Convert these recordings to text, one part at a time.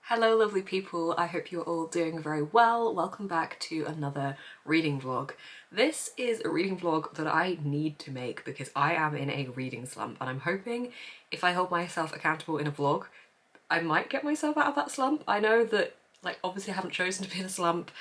Hello lovely people, I hope you're all doing very well. Welcome back to another reading vlog. This is a reading vlog that I need to make because I am in a reading slump, and I'm hoping if I hold myself accountable in a vlog, I might get myself out of that slump. I know that, like, obviously I haven't chosen to be in a slump,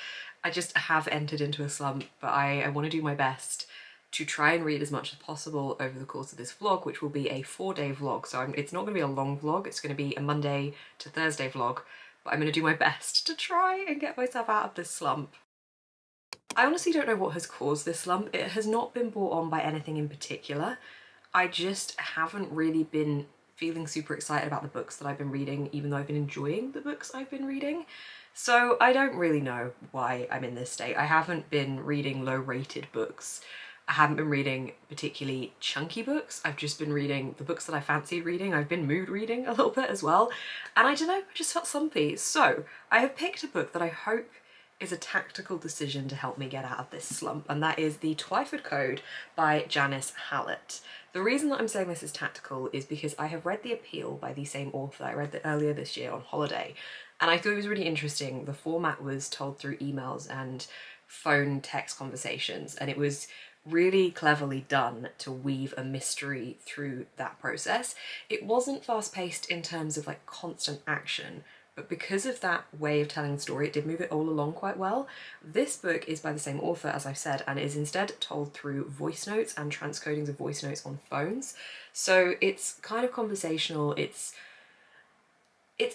I just have entered into a slump, but I want to do my best to try and read as much as possible over the course of this vlog, which will be a 4-day vlog. So it's not going to be a long vlog, it's going to be a Monday to Thursday vlog, but I'm going to do my best to try and get myself out of this slump. I honestly don't know what has caused this slump. It has not been brought on by anything in particular. I just haven't really been feeling super excited about the books that I've been reading, even though I've been enjoying the books I've been reading. So I don't really know why I'm in this state. I haven't been reading low-rated books. I haven't been reading particularly chunky books. I've just been reading the books that I fancied reading. I've been mood reading a little bit as well. And I don't know, I just felt slumpy. So I have picked a book that I hope is a tactical decision to help me get out of this slump, and that is The Twyford Code by Janice Hallett. The reason that I'm saying this is tactical is because I have read The Appeal by the same author. I read it earlier this year on holiday, and I thought it was really interesting. The format was told through emails and phone text conversations, and it was really cleverly done to weave a mystery through that process. It wasn't fast-paced in terms of like constant action, but because of that way of telling the story, it did move it all along quite well. This book is by the same author, as I've said, and is instead told through voice notes and transcodings of voice notes on phones. So it's kind of conversational. It's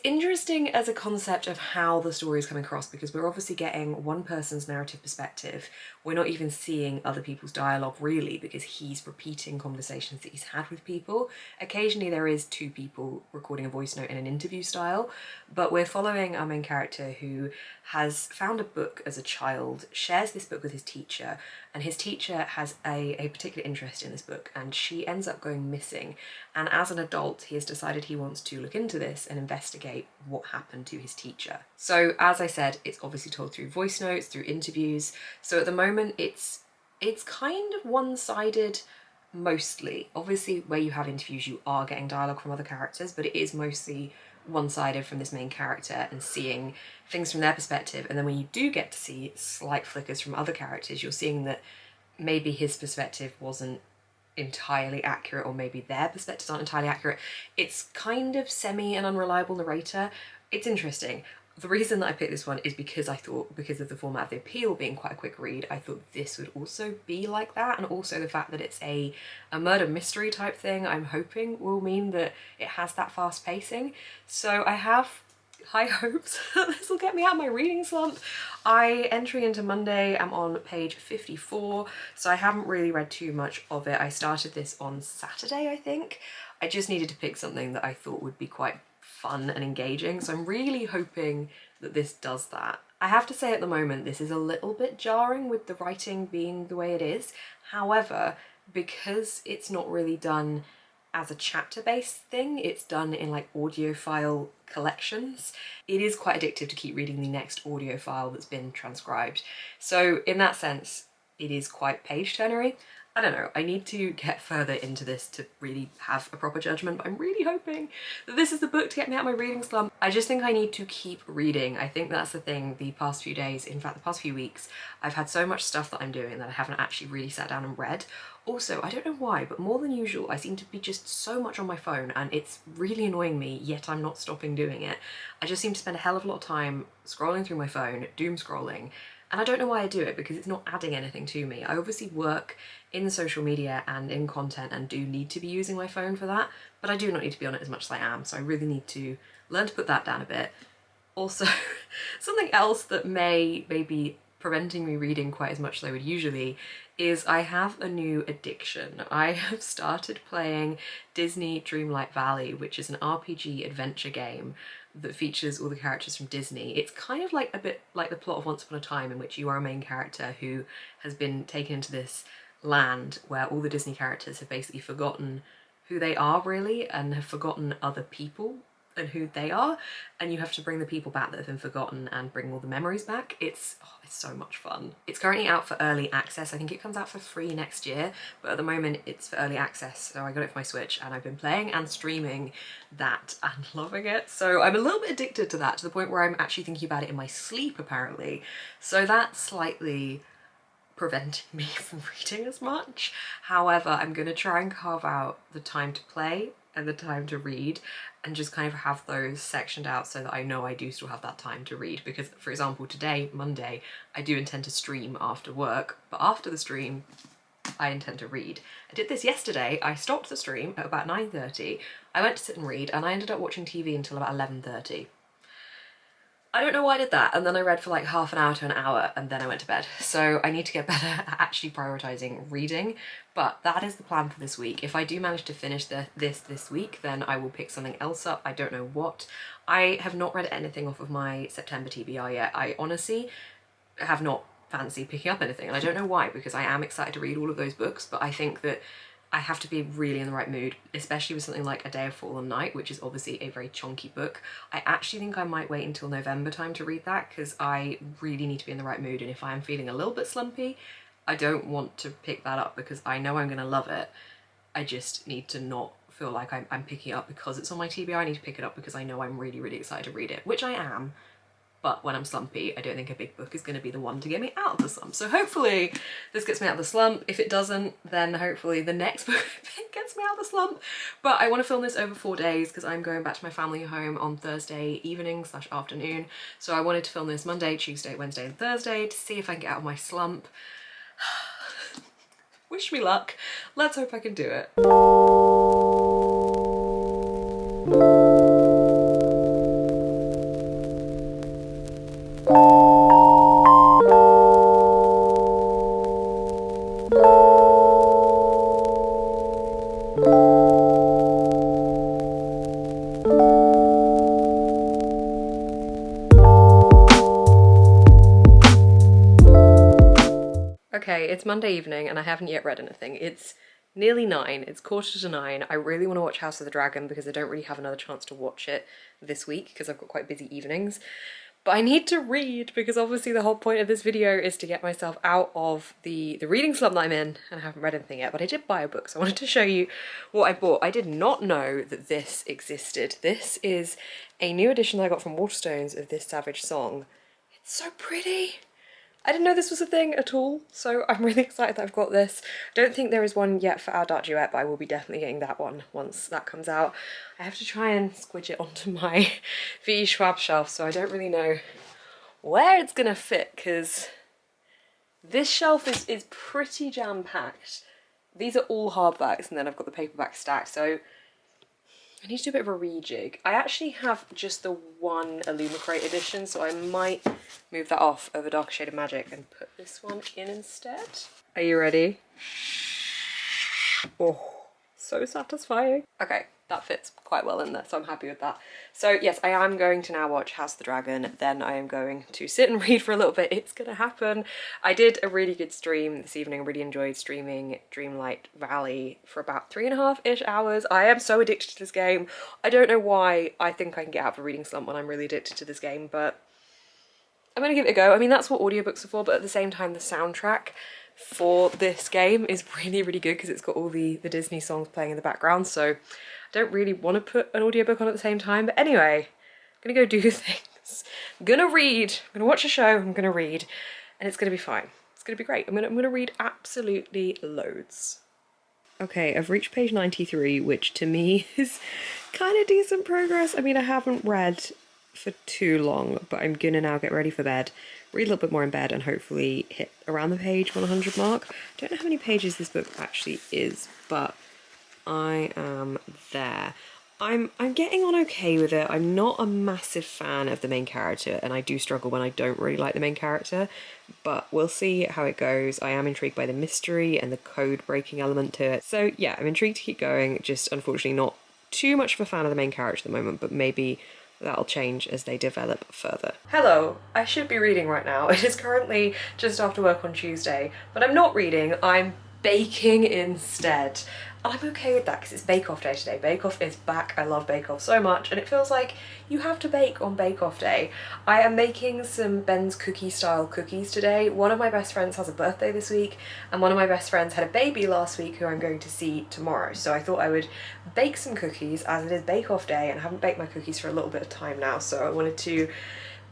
interesting as a concept of how the story is coming across, because we're obviously getting one person's narrative perspective. We're not even seeing other people's dialogue really, because he's repeating conversations that he's had with people. Occasionally there is two people recording a voice note in an interview style, but we're following our main character who has found a book as a child, shares this book with his teacher, and his teacher has a particular interest in this book, and she ends up going missing. And as an adult, he has decided he wants to look into this and investigate what happened to his teacher. So as I said, it's obviously told through voice notes, through interviews. So at the moment it's kind of one-sided mostly. Obviously where you have interviews you are getting dialogue from other characters, but it is mostly one-sided from this main character and seeing things from their perspective. And then when you do get to see slight flickers from other characters, you're seeing that maybe his perspective wasn't entirely accurate, or maybe their perspectives aren't entirely accurate. It's kind of semi and unreliable narrator. It's interesting. The reason that I picked this one is because I thought, because of the format of The Appeal being quite a quick read, I thought this would also be like that, and also the fact that it's a murder mystery type thing, I'm hoping will mean that it has that fast pacing. So I have high hopes that this will get me out of my reading slump. Entering into Monday, I'm on page 54, so I haven't really read too much of it. I started this on Saturday, I think. I just needed to pick something that I thought would be quite fun and engaging, so I'm really hoping that this does that. I have to say at the moment this is a little bit jarring with the writing being the way it is. However, because it's not really done as a chapter-based thing, it's done in like audio file collections. It is quite addictive to keep reading the next audio file that's been transcribed. So in that sense, it is quite page-turnery. I don't know, I need to get further into this to really have a proper judgment, but I'm really hoping that this is the book to get me out of my reading slump. I just think I need to keep reading. I think that's the thing the past few days, in fact the past few weeks, I've had so much stuff that I'm doing that I haven't actually really sat down and read. Also, I don't know why, but more than usual, I seem to be just so much on my phone, and it's really annoying me, yet I'm not stopping doing it. I just seem to spend a hell of a lot of time scrolling through my phone, doom scrolling, and I don't know why I do it, because it's not adding anything to me. I obviously work in social media and in content and do need to be using my phone for that, but I do not need to be on it as much as I am, so I really need to learn to put that down a bit. Also, something else that may be preventing me reading quite as much as I would usually is I have a new addiction. I have started playing Disney Dreamlight Valley, which is an RPG adventure game that features all the characters from Disney. It's kind of like a bit like the plot of Once Upon a Time, in which you are a main character who has been taken into this land where all the Disney characters have basically forgotten who they are really, and have forgotten other people and who they are, and you have to bring the people back that have been forgotten and bring all the memories back. It's so much fun. It's currently out for early access. I think it comes out for free next year, but at the moment it's for early access, so I got it for my Switch and I've been playing and streaming that and loving it. So I'm a little bit addicted to that, to the point where I'm actually thinking about it in my sleep apparently. So that's slightly preventing me from reading as much. However, I'm gonna try and carve out the time to play and the time to read, and just kind of have those sectioned out so that I know I do still have that time to read. Because for example, today, Monday, I do intend to stream after work, but after the stream, I intend to read. I did this yesterday. I stopped the stream at about 9:30. I went to sit and read, and I ended up watching TV until about 11:30. I don't know why I did that, and then I read for like half an hour to an hour, and then I went to bed. So I need to get better at actually prioritising reading, but that is the plan for this week. If I do manage to finish this week, then I will pick something else up. I don't know what. I have not read anything off of my September TBR yet. I honestly have not fancied picking up anything, and I don't know why, because I am excited to read all of those books, but I think that I have to be really in the right mood, especially with something like A Day of Fallen Night, which is obviously a very chunky book. I actually think I might wait until November time to read that, because I really need to be in the right mood, and if I'm feeling a little bit slumpy, I don't want to pick that up because I know I'm going to love it. I just need to not feel like I'm picking it up because it's on my TBR. I need to pick it up because I know I'm really, really excited to read it, which I am. But when I'm slumpy, I don't think a big book is going to be the one to get me out of the slump. So hopefully this gets me out of the slump. If it doesn't, then hopefully the next book gets me out of the slump. But I want to film this over 4 days because I'm going back to my family home on Thursday evening / afternoon. So I wanted to film this Monday, Tuesday, Wednesday and Thursday to see if I can get out of my slump. Wish me luck. Let's hope I can do it. Okay, it's Monday evening and I haven't yet read anything. It's nearly 9, it's 9:15. I really want to watch House of the Dragon because I don't really have another chance to watch it this week because I've got quite busy evenings. But I need to read because obviously the whole point of this video is to get myself out of the reading slump that I'm in, and I haven't read anything yet, but I did buy a book, so I wanted to show you what I bought. I did not know that this existed. This is a new edition that I got from WATERSTONES of This Savage Song. It's so pretty. I didn't know this was a thing at all, so I'm really excited that I've got this. I don't think there is one yet for Our Dark Duet, but I will be definitely getting that one once that comes out. I have to try and squidge it onto my V. Schwab shelf, so I don't really know where it's gonna fit, because this shelf is pretty jam-packed. These are all hardbacks, and then I've got the paperback stacked, so I need to do a bit of a rejig. I actually have just the one Illumicrate edition, so I might move that off of A Darker Shade of Magic and put this one in instead. Are you ready? Oh, so satisfying. Okay, that fits quite well in there, so I'm happy with that. So yes, I am going to now watch House of the Dragon, then I am going to sit and read for a little bit. It's gonna happen. I did a really good stream this evening. I really enjoyed streaming Dreamlight Valley for about 3.5-ish hours. I am so addicted to this game. I don't know why I think I can get out of a reading slump when I'm really addicted to this game, but I'm gonna give it a go. I mean, that's what audiobooks are for, but at the same time, the soundtrack for this game is really, really good because it's got all the Disney songs playing in the background, so I don't really want to put an audiobook on at the same time. But anyway, I'm gonna go do things. I'm gonna read, I'm gonna watch a show, I'm gonna read, and it's gonna be fine. It's gonna be great. I'm gonna read absolutely loads. Okay, I've reached page 93, which to me is kind of decent progress. I mean, I haven't read for too long, but I'm gonna now get ready for bed, read a little bit more in bed, and hopefully hit around the page 100 mark. I don't know how many pages this book actually is, but I am there. I'm getting on okay with it. I'm not a massive fan of the main character, and I do struggle when I don't really like the main character, but we'll see how it goes. I am intrigued by the mystery and the code breaking element to it. So yeah, I'm intrigued to keep going, just unfortunately not too much of a fan of the main character at the moment, but maybe that'll change as they develop further. Hello, I should be reading right now. It is currently just after work on Tuesday, but I'm not reading, I'm baking instead. I'm okay with that because it's Bake Off Day today. Bake Off is back. I love Bake Off so much, and it feels like you have to bake on Bake Off Day. I am making some Ben's cookie style cookies today. One of my best friends has a birthday this week, and one of my best friends had a baby last week who I'm going to see tomorrow. So I thought I would bake some cookies as it is Bake Off Day, and I haven't baked my cookies for a little bit of time now, so I wanted to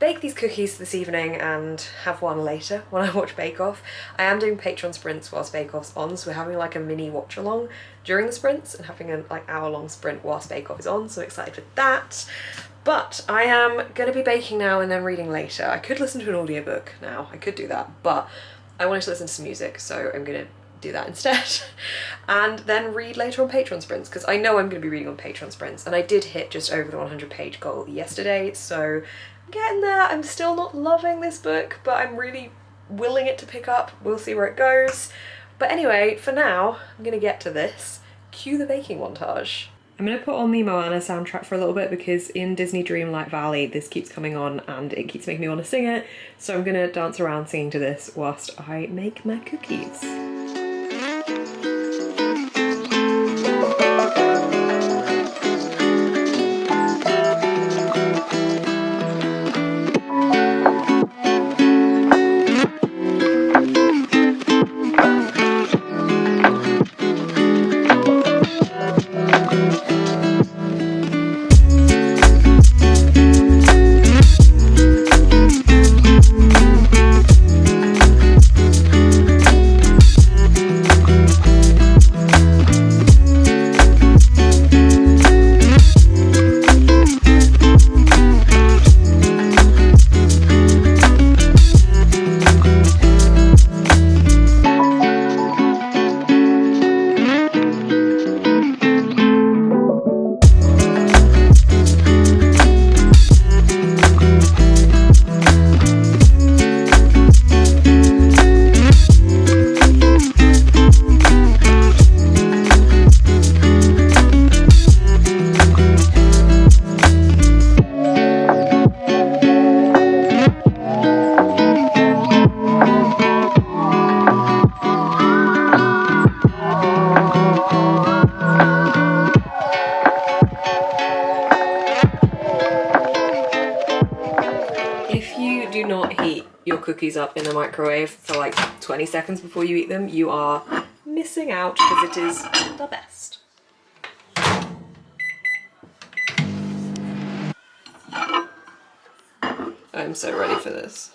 bake these cookies this evening and have one later when I watch Bake Off. I am doing Patreon sprints whilst Bake Off's on, so we're having like a mini watch along during the sprints and having a like hour-long sprint whilst Bake Off is on, so excited for that. But I am going to be baking now and then reading later. I could listen to an audiobook now, I could do that, but I wanted to listen to some music, so I'm going to do that instead. And then read later on Patreon sprints, because I know I'm going to be reading on Patreon sprints, and I did hit just over the 100-page goal yesterday, so I'm getting there. I'm still not loving this book, but I'm really willing it to pick up. We'll see where it goes. But anyway, for now, I'm going to get to this. Cue the baking montage. I'm going to put on the Moana soundtrack for a little bit because in Disney Dreamlight Valley this keeps coming on and it keeps making me want to sing it, so I'm going to dance around singing to this whilst I make my cookies. Cookies up in the microwave for like 20 seconds before you eat them, you are missing out because it is the best. I'm so ready for this.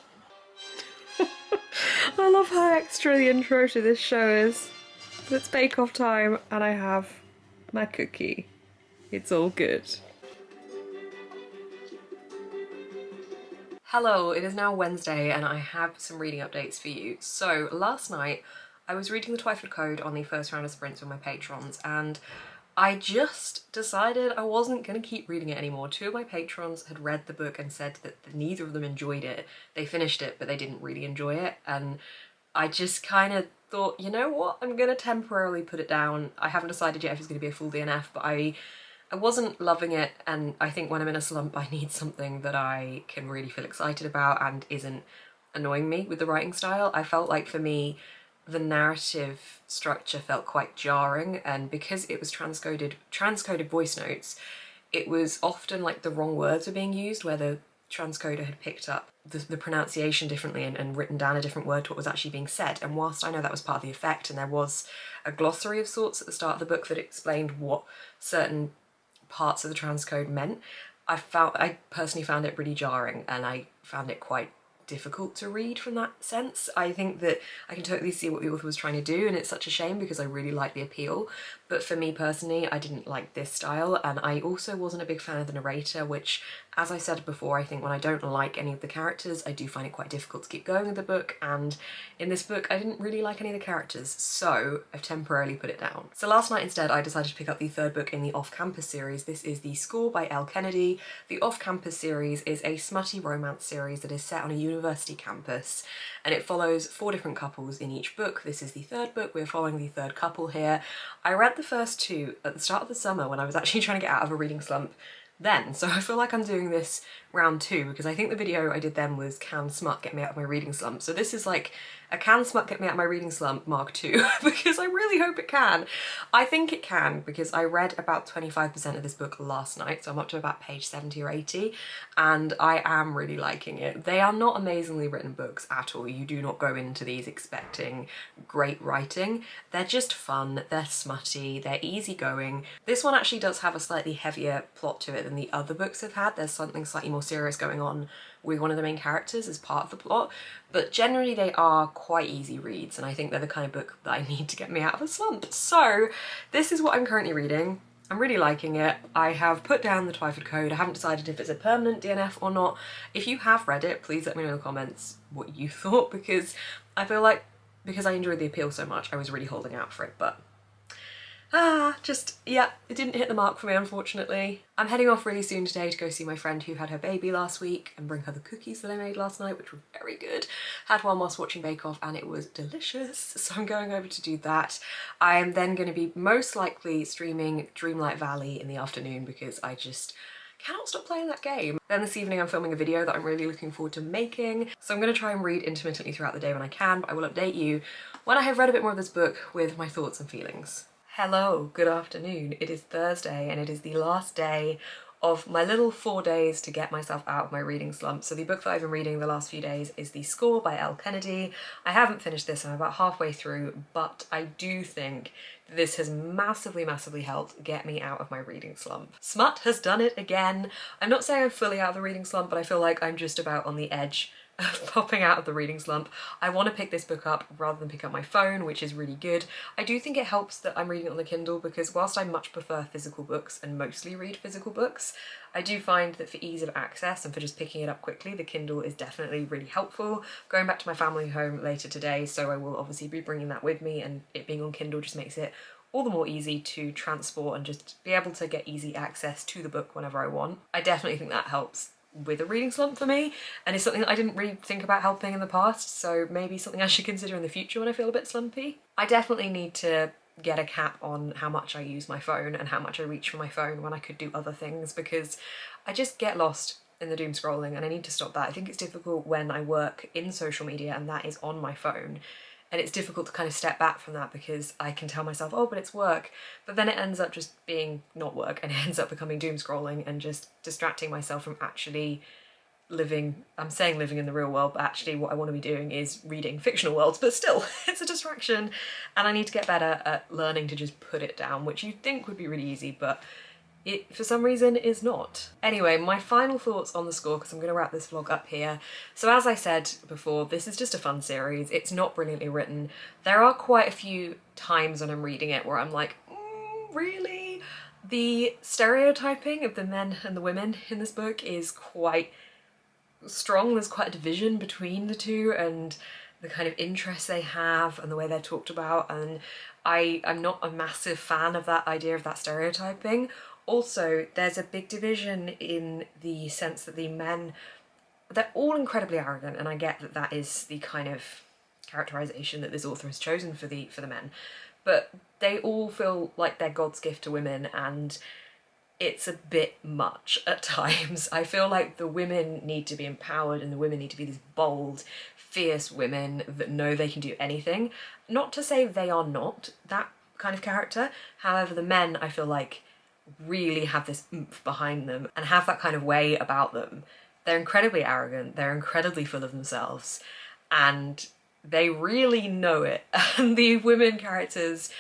I love how extra the intro to this show is. It's Bake Off time and I have my cookie. It's all good. Hello, it is now Wednesday and I have some reading updates for you. So last night I was reading the Twyford Code on the first round of sprints with my patrons and I just decided I wasn't going to keep reading it anymore. Two of my patrons had read the book and said that neither of them enjoyed it. They finished it but they didn't really enjoy it, and I just kind of thought, you know what, I'm going to temporarily put it down. I haven't decided yet if it's going to be a full DNF, but I wasn't loving it, and I think when I'm in a slump I need something that I can really feel excited about and isn't annoying me with the writing style. I felt like for me the narrative structure felt quite jarring, and because it was transcoded voice notes, it was often like the wrong words were being used where the transcoder had picked up the pronunciation differently and written down a different word to what was actually being said. And whilst I know that was part of the effect and there was a glossary of sorts at the start of the book that explained what certain parts of the transcode meant, I personally found it really jarring and I found it quite difficult to read from that sense. I think that I can totally see what the author was trying to do, and it's such a shame because I really like the appeal, but for me personally I didn't like this style, and I also wasn't a big fan of the narrator, which, as I said before, I think when I don't like any of the characters I do find it quite difficult to keep going with the book, and in this book I didn't really like any of the characters, so I've temporarily put it down. So last night instead I decided to pick up the third book in the Off-Campus series. This is The Score by Elle Kennedy. The Off-Campus series is a smutty romance series that is set on a university campus, and it follows 4 different couples in each book. This is the third book, we're following the third couple here. I read the first 2 at the start of the summer when I was actually trying to get out of a reading slump then, so I feel like I'm doing this round 2 because I think the video I did then was Can Smut Get Me Out of My Reading Slump. So this is like a Can Smut Get Me Out of My Reading Slump Mark 2 because I really hope it can. I think it can because I read about 25% of this book last night, so I'm up to about page 70 or 80, and I am really liking it. They are not amazingly written books at all. You do not go into these expecting great writing. They're just fun, they're smutty, they're easygoing. This one actually does have a slightly heavier plot to it than the other books have had. There's something slightly more serious going on with one of the main characters as part of the plot, but generally they are quite easy reads, and I think they're the kind of book that I need to get me out of a slump. So this is what I'm currently reading. I'm really liking it. I have put down the Twyford Code. I haven't decided if it's a permanent DNF or not. If you have read it, please let me know in the comments what you thought, because I feel like because I enjoyed the appeal so much, I was really holding out for it, but yeah, it didn't hit the mark for me, unfortunately. I'm heading off really soon today to go see my friend who had her baby last week and bring her the cookies that I made last night, which were very good. Had one whilst watching Bake Off and it was delicious, so I'm going over to do that. I am then going to be most likely streaming Dreamlight Valley in the afternoon because I just cannot stop playing that game. Then this evening I'm filming a video that I'm really looking forward to making, so I'm going to try and read intermittently throughout the day when I can, but I will update you when I have read a bit more of this book with my thoughts and feelings. Hello, good afternoon. It is Thursday and it is the last day of my little 4 days to get myself out of my reading slump. So the book that I've been reading the last few days is The Score by Elle Kennedy. I haven't finished this, I'm about halfway through, but I do think this has massively helped get me out of my reading slump. Smut has done it again. I'm not saying I'm fully out of the reading slump, but I feel like I'm just about on the edge of popping out of the reading slump. I want to pick this book up rather than pick up my phone, which is really good. I do think it helps that I'm reading it on the Kindle because whilst I much prefer physical books and mostly read physical books, I do find that for ease of access and for just picking it up quickly, the Kindle is definitely really helpful. Going back to my family home later today, so I will obviously be bringing that with me, and it being on Kindle just makes it all the more easy to transport and just be able to get easy access to the book whenever I want. I definitely think that helps with a reading slump for me, and it's something that I didn't really think about helping in the past, so maybe something I should consider in the future when I feel a bit slumpy. I definitely need to get a cap on how much I use my phone and how much I reach for my phone when I could do other things, because I just get lost in the doom scrolling and I need to stop that. I think it's difficult when I work in social media and that is on my phone, and it's difficult to kind of step back from that because I can tell myself, oh, but it's work, but then it ends up just being not work and it ends up becoming doom scrolling and just distracting myself from actually living. I'm saying living in the real world, but actually what I want to be doing is reading fictional worlds, but still it's a distraction, and I need to get better at learning to just put it down, which you'd think would be really easy, but it, for some reason, is not. Anyway, my final thoughts on The Score, because I'm going to wrap this vlog up here. So as I said before, this is just a fun series. It's not brilliantly written. There are quite a few times when I'm reading it where I'm like, really? The stereotyping of the men and the women in this book is quite strong. There's quite a division between the two and the kind of interests they have and the way they're talked about, and I'm not a massive fan of that idea of that stereotyping. Also, there's a big division in the sense that the men, they're all incredibly arrogant, and I get that that is the kind of characterization that this author has chosen for the men, but they all feel like they're God's gift to women, and it's a bit much at times. I feel like the women need to be empowered and the women need to be these bold, fierce women that know they can do anything. Not to say they are not that kind of character, however the men, I feel like, really have this oomph behind them and have that kind of way about them. They're incredibly arrogant, they're incredibly full of themselves, and they really know it. And the women characters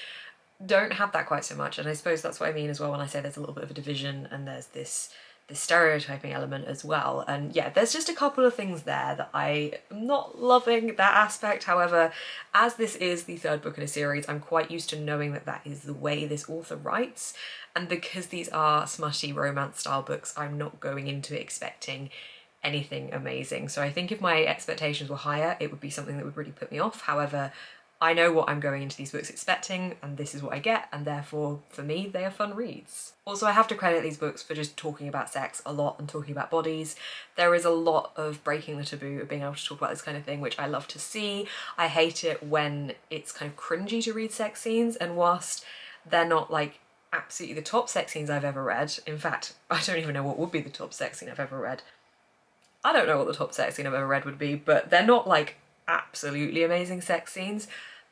don't have that quite so much, and I suppose that's what I mean as well when I say there's a little bit of a division and there's this stereotyping element as well. And yeah, there's just a couple of things there that I am not loving that aspect. However, as this is the third book in a series, I'm quite used to knowing that that is the way this author writes, and because these are smutty romance style books, I'm not going into it expecting anything amazing. So I think if my expectations were higher, it would be something that would really put me off. However, I know what I'm going into these books expecting, and this is what I get, and therefore, for me, they are fun reads. Also, I have to credit these books for just talking about sex a lot and talking about bodies. There is a lot of breaking the taboo of being able to talk about this kind of thing, which I love to see. I hate it when it's kind of cringy to read sex scenes, and whilst they're not like absolutely the top sex scenes I've ever read, in fact, I don't even know what would be the top sex scene I've ever read, I don't know what the top sex scene I've ever read would be, but they're not like absolutely amazing sex scenes,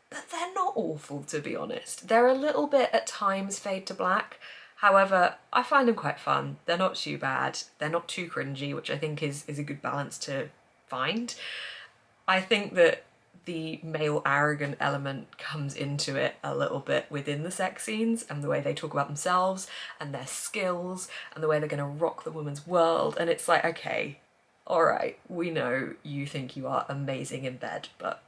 but they're not awful, to be honest. They're a little bit at times fade to black. However, I find them quite fun. They're not too bad. They're not too cringy, which I think is a good balance to find. I think that the male arrogant element comes into it a little bit within the sex scenes, and the way they talk about themselves and their skills and the way they're going to rock the woman's world. And it's like, okay, all right, we know you think you are amazing in bed, but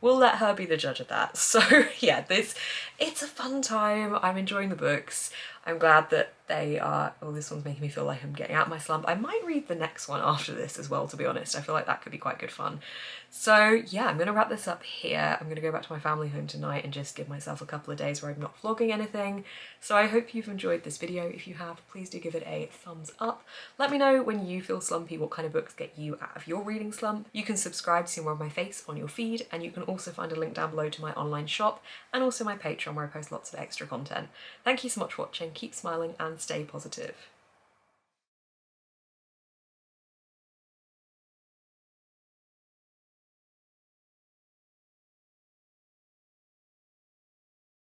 we'll let her be the judge of that. So yeah, it's a fun time. I'm enjoying the books. I'm glad that they are, oh, this one's making me feel like I'm getting out my slump. I might read the next one after this as well, to be honest. I feel like that could be quite good fun. So yeah, I'm gonna wrap this up here. I'm gonna go back to my family home tonight and just give myself a couple of days where I'm not vlogging anything. So I hope you've enjoyed this video. If you have, please do give it a thumbs up. Let me know when you feel slumpy, what kind of books get you out of your reading slump. You can subscribe to see more of my face on your feed, and you can also find a link down below to my online shop and also my Patreon, where I post lots of extra content. Thank you so much for watching. Keep smiling and stay positive.